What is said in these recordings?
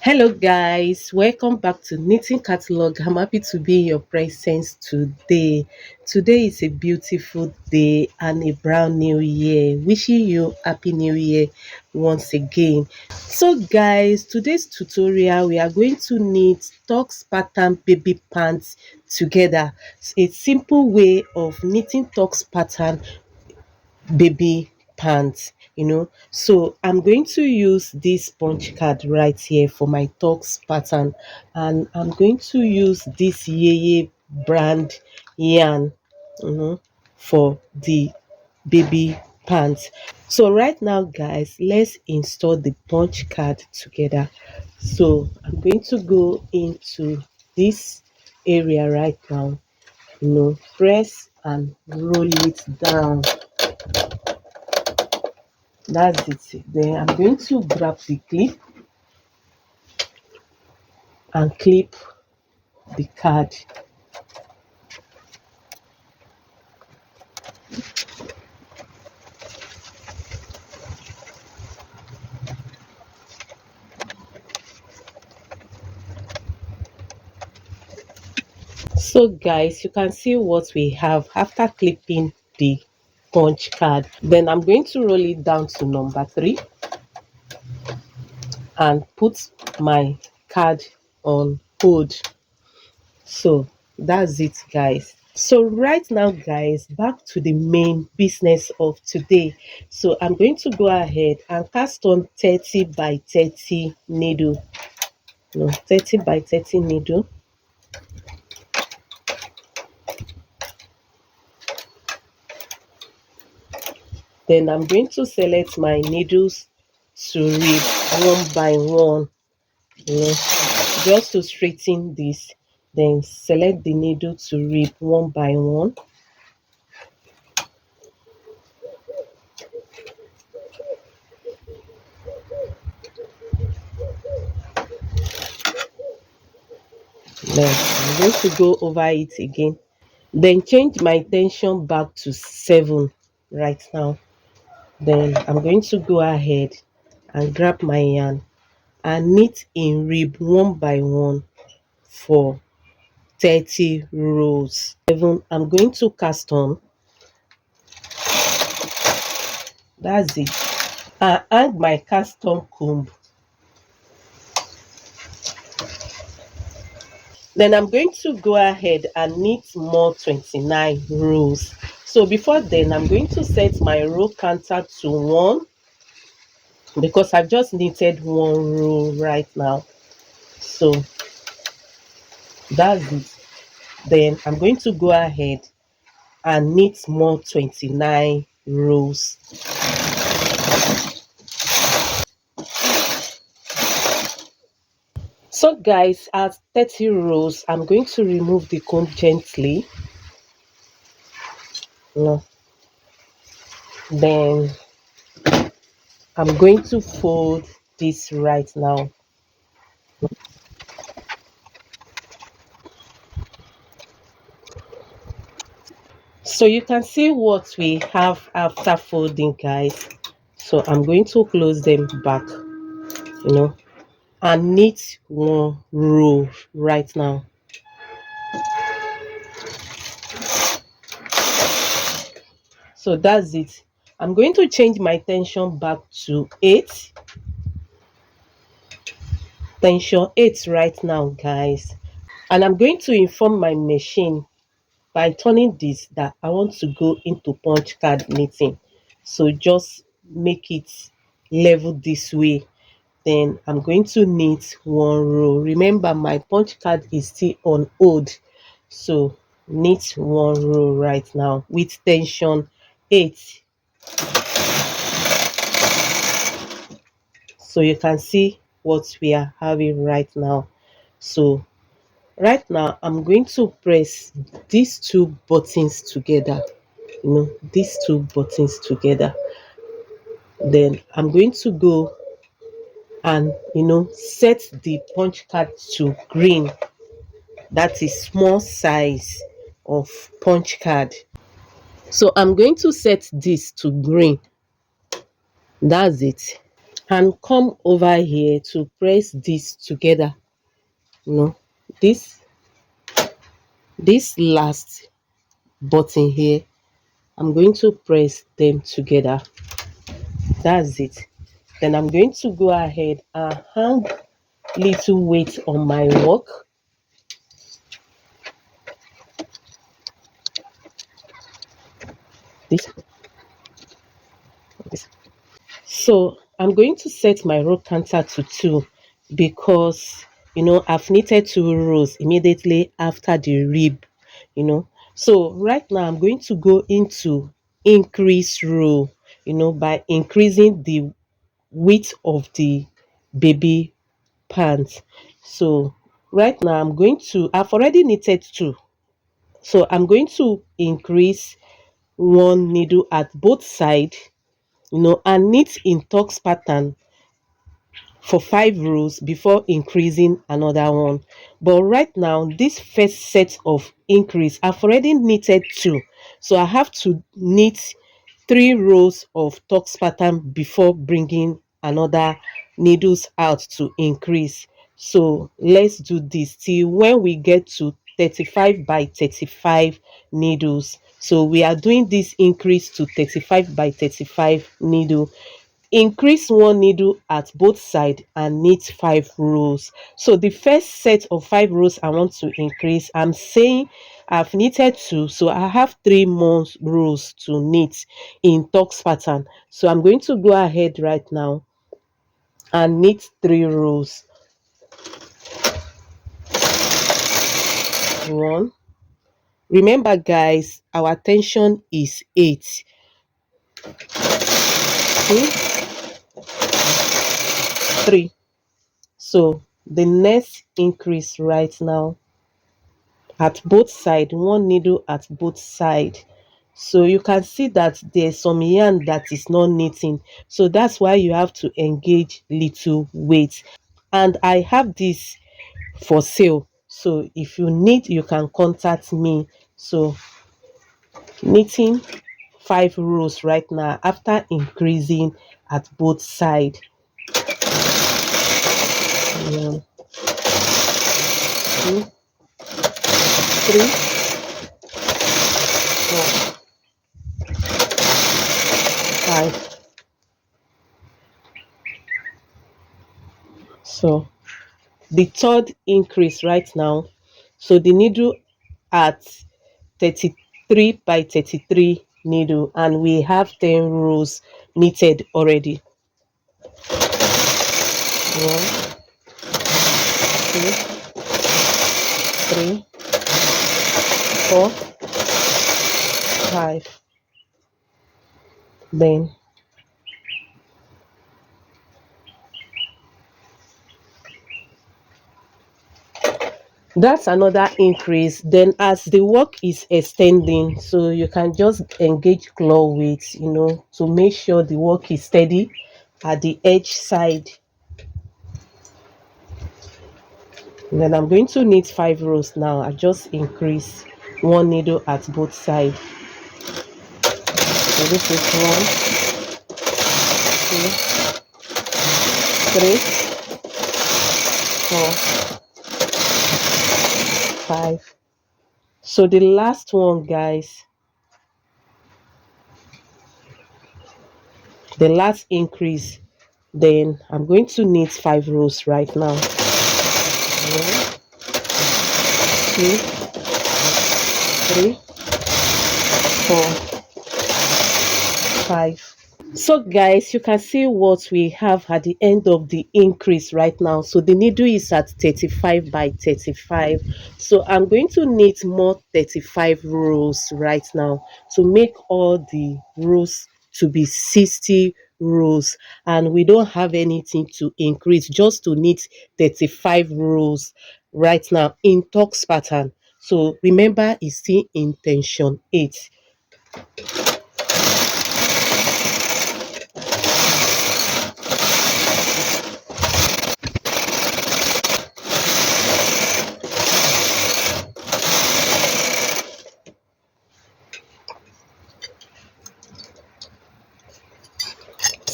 Hello guys, welcome back to Knitting Catalog. I'm happy to be in your presence today. Today is a beautiful day and a brand new year. Wishing you happy new year once again. So guys, today's tutorial we are going to knit tux pattern baby pants together. It's a simple way of knitting tux pattern baby pants, so I'm going to use this punch card right here for my tux pattern, and I'm going to use this yeye brand yarn, for the baby pants. So right now guys, let's install the punch card together. So I'm going to go into this area right now, press and roll it down. That's it. Then I'm going to grab the clip and clip the card. So guys, you can see what we have after clipping the punch card. Then I'm going to roll it down to number 3 and put my card on hold. So that's it guys. So right now guys, back to the main business of today. So I'm going to go ahead and cast on 30 by 30 needle. 30 by 30 needle. Then I'm going to select my needles to rib one by one, just to straighten this. Then select the needle to rib one by one. Then I'm going to go over it again. Then change my tension back to 7 right now. Then I'm going to go ahead and grab my yarn and knit in rib one by one for 30 rows. I'm going to cast on. That's it. I hang my cast on comb. Then I'm going to go ahead and knit more 29 rows. So before then, I'm going to set my row counter to 1 because I've just knitted 1 row right now. So that's it. Then I'm going to go ahead and knit more 29 rows. So guys, at 30 rows, I'm going to remove the comb gently. Then I'm going to fold this right now. So you can see what we have after folding guys. So I'm going to close them back, and knit 1 row right now. So that's it. I'm going to change my tension back to 8. Tension 8 right now guys. And I'm going to inform my machine by turning this that I want to go into punch card knitting. So just make it level this way. Then I'm going to knit 1 row. Remember my punch card is still on hold, so knit 1 row right now with tension 8. So you can see what we are having right now. So right now I'm going to press these 2 buttons together, these 2 buttons together. Then I'm going to go and set the punch card to green. That is small size of punch card. So I'm going to set this to green. That's it. and come over here to press this together. You know, this this last button here, I'm going to press them together. That's it. Then I'm going to go ahead and hang little weight on my work. This, this. So I'm going to set my row counter to 2 because I've knitted 2 rows immediately after the rib. So right now I'm going to go into increase row, by increasing the width of the baby pants. So right now I've already knitted 2. So I'm going to increase 1 needle at both sides, and knit in tux pattern for 5 rows before increasing another one. But right now, this first set of increase, I've already knitted 2. So I have to knit 3 rows of tux pattern before bringing another needles out to increase. So let's do this till when we get to 35 by 35 needles. So we are doing this increase to 35 by 35 needle. Increase 1 needle at both sides and knit 5 rows. So the first set of 5 rows I want to increase, I'm saying I've knitted 2, so I have 3 more rows to knit in tux pattern. So I'm going to go ahead right now and knit 3 rows. 1. Remember guys, our tension is 8. 2, 3. So the next increase right now at both sides, 1 needle at both sides. So you can see that there's some yarn that is not knitting, so that's why you have to engage little weight. And I have this for sale, so if you need you can contact me. So knitting 5 rows right now after increasing at both sides. 1, 2, 3, 4, 5. So the third increase right now, so the needle at 33 by 33 needle, and we have 10 rows knitted already. 1, 2, 3, 4, 5. Then that's another increase. Then as the work is extending, so you can just engage claw weight, to make sure the work is steady at the edge side. And then I'm going to knit 5 rows now. I just increase 1 needle at both sides. So this is 1, 2, 3, 4, 5. So the last one guys, the last increase, then I'm going to knit 5 rows right now. 1, 2, 3, 4, 5. So guys, you can see what we have at the end of the increase right now. So the needle is at 35 by 35. So I'm going to knit more 35 rows right now to make all the rows to be 60 rows, and we don't have anything to increase, just to knit 35 rows right now in tux pattern. So remember, it's still in tension 8.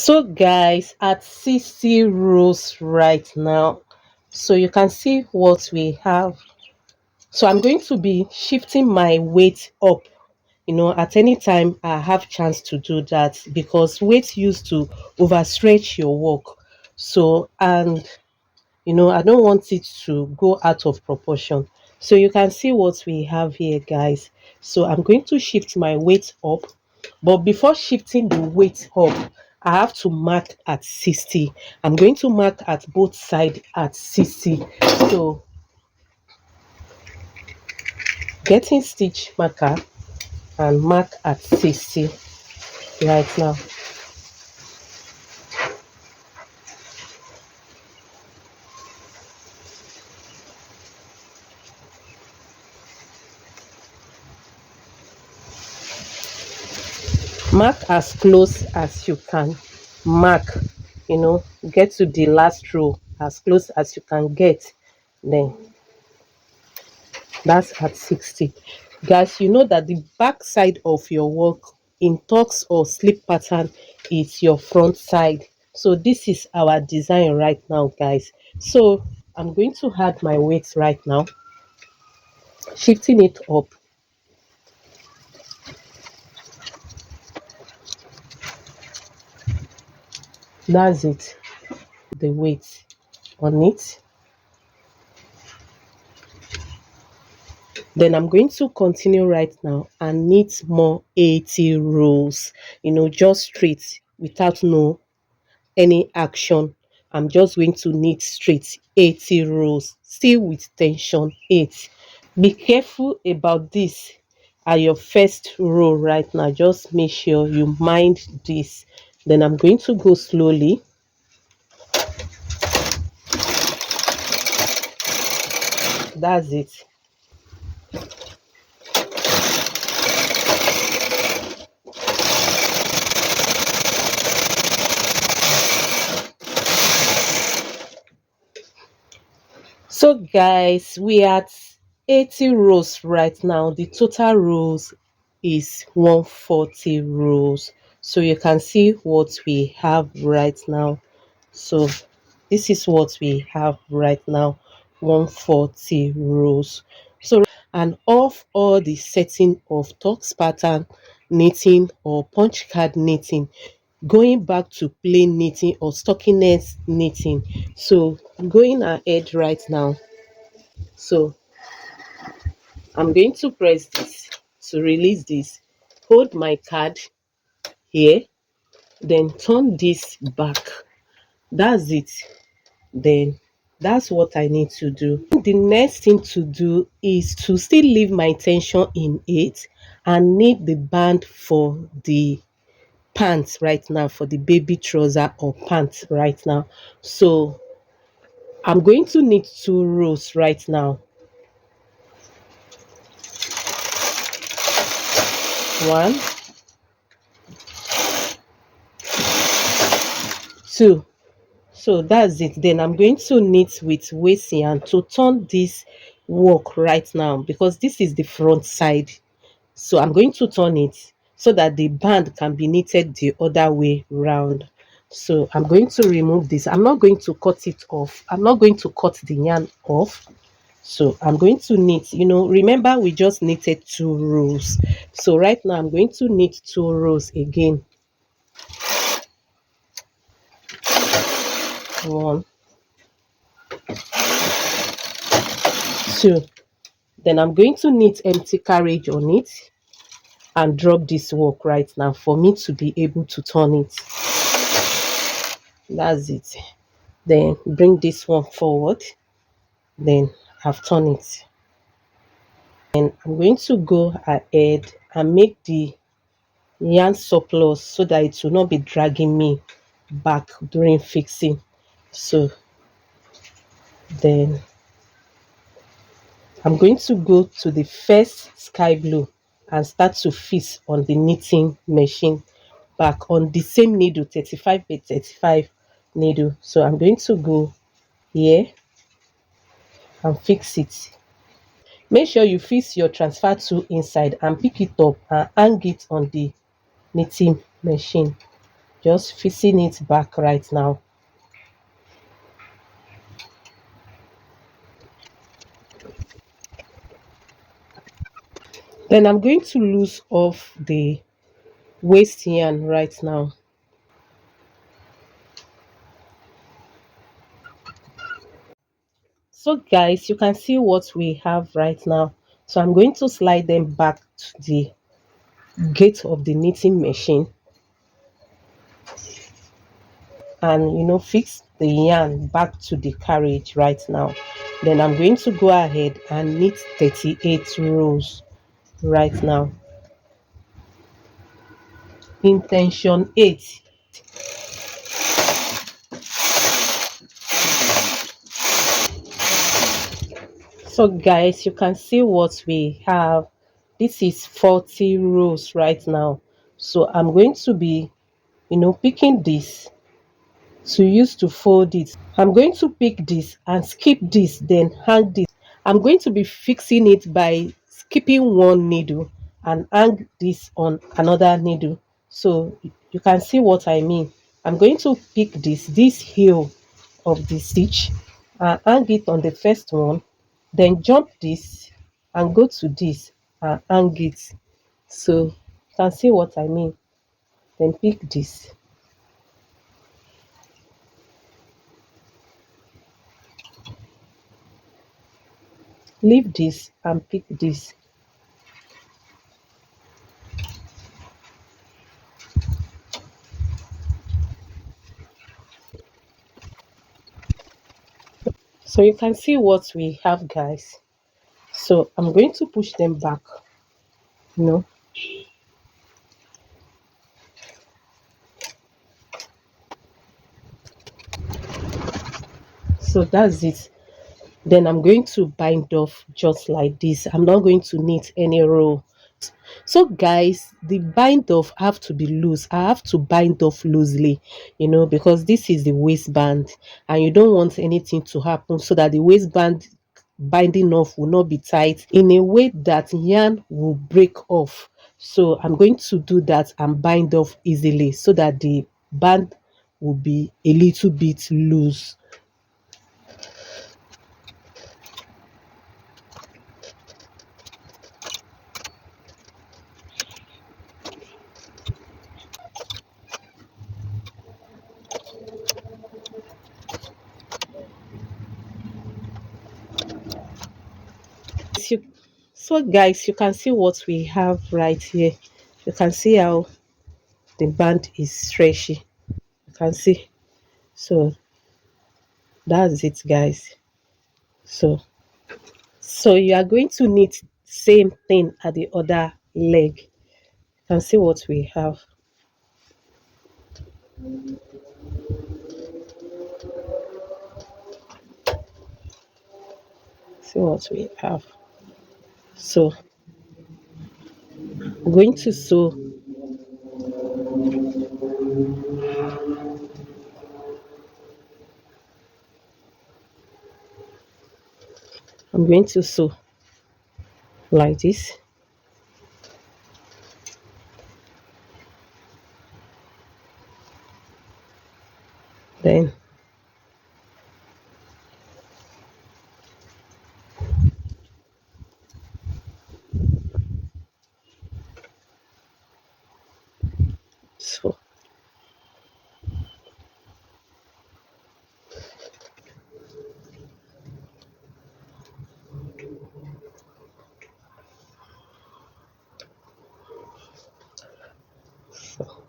So guys, at 60 rows right now, so you can see what we have. So I'm going to be shifting my weight up, at any time I have chance to do that, because weight used to overstretch your work. So, and I don't want it to go out of proportion. So you can see what we have here, guys. So I'm going to shift my weight up, but before shifting the weight up, I have to mark at 60. I'm going to mark at both sides at 60. So getting stitch marker and mark at 60 right now. Mark as close as you can mark, get to the last row as close as you can get. Then that's at 60. Guys, you know that the back side of your work in tux or slip pattern is your front side. So this is our design right now, guys. So I'm going to add my weight right now, shifting it up. That's it. The weight on it. Then I'm going to continue right now and knit more 80 rows, just straight without any action. I'm just going to knit straight 80 rows, still with tension 8. Be careful about this at your first row right now. Just make sure you mind this. Then I'm going to go slowly. That's it. So guys, we are at 80 rows right now. The total rows is 140 rows. So you can see what we have right now. So this is what we have right now, 140 rows. So, and of all the setting of tux pattern knitting or punch card knitting, going back to plain knitting or stockiness knitting. So going ahead right now. So I'm going to press this to release this. Hold my card here, then turn this back. That's it. Then that's what I need to do. The next thing to do is to still leave my tension in it and knit the band for the pants right now, for the baby trouser or pants right now. So I'm going to knit 2 rows right now. 1, 2. So that's it. Then I'm going to knit with waist yarn to turn this work right now, because this is the front side. So I'm going to turn it so that the band can be knitted the other way round. So I'm going to remove this. I'm not going to cut it off. I'm not going to cut the yarn off. So I'm going to knit, remember we just knitted 2 rows. So right now I'm going to knit 2 rows again. 1, 2. Then I'm going to knit empty carriage on it and drop this work right now for me to be able to turn it. That's it. Then bring this one forward. Then I've turned it. And I'm going to go ahead and make the yarn surplus so that it will not be dragging me back during fixing. So then I'm going to go to the first sky blue and start to fix on the knitting machine back on the same needle, 35 by 35 needle. So I'm going to go here and fix it. Make sure you fix your transfer tool inside and pick it up and hang it on the knitting machine. Just fixing it back right now. Then I'm going to loose off the waist yarn right now. So guys, you can see what we have right now. So I'm going to slide them back to the gate of the knitting machine and fix the yarn back to the carriage right now. Then I'm going to go ahead and knit 38 rows right now. Intention 8. So guys, you can see what we have. This is 40 rows right now. So I'm going to be picking this to use to fold it. I'm going to pick this and skip this, then hang this. I'm going to be fixing it by skipping one needle and hang this on another needle. So you can see what I mean. I'm going to pick this heel of the stitch and hang it on the first one, then jump this and go to this and hang it. So you can see what I mean. Then pick this. Leave this and pick this. So you can see what we have, guys. So I'm going to push them back, you know. So that's it. Then I'm going to bind off just like this. I'm not going to knit any row. So guys, the bind off have to be loose. I have to bind off loosely, because this is the waistband and you don't want anything to happen so that the waistband binding off will not be tight in a way that yarn will break off. So I'm going to do that and bind off easily so that the band will be a little bit loose. You- So guys, you can see what we have right here. You can see how the band is stretchy. You can see. So that's it, guys. So you are going to knit same thing at the other leg. You can see what we have. See what we have. So I'm going to sew. I'm going to sew like this. Then so so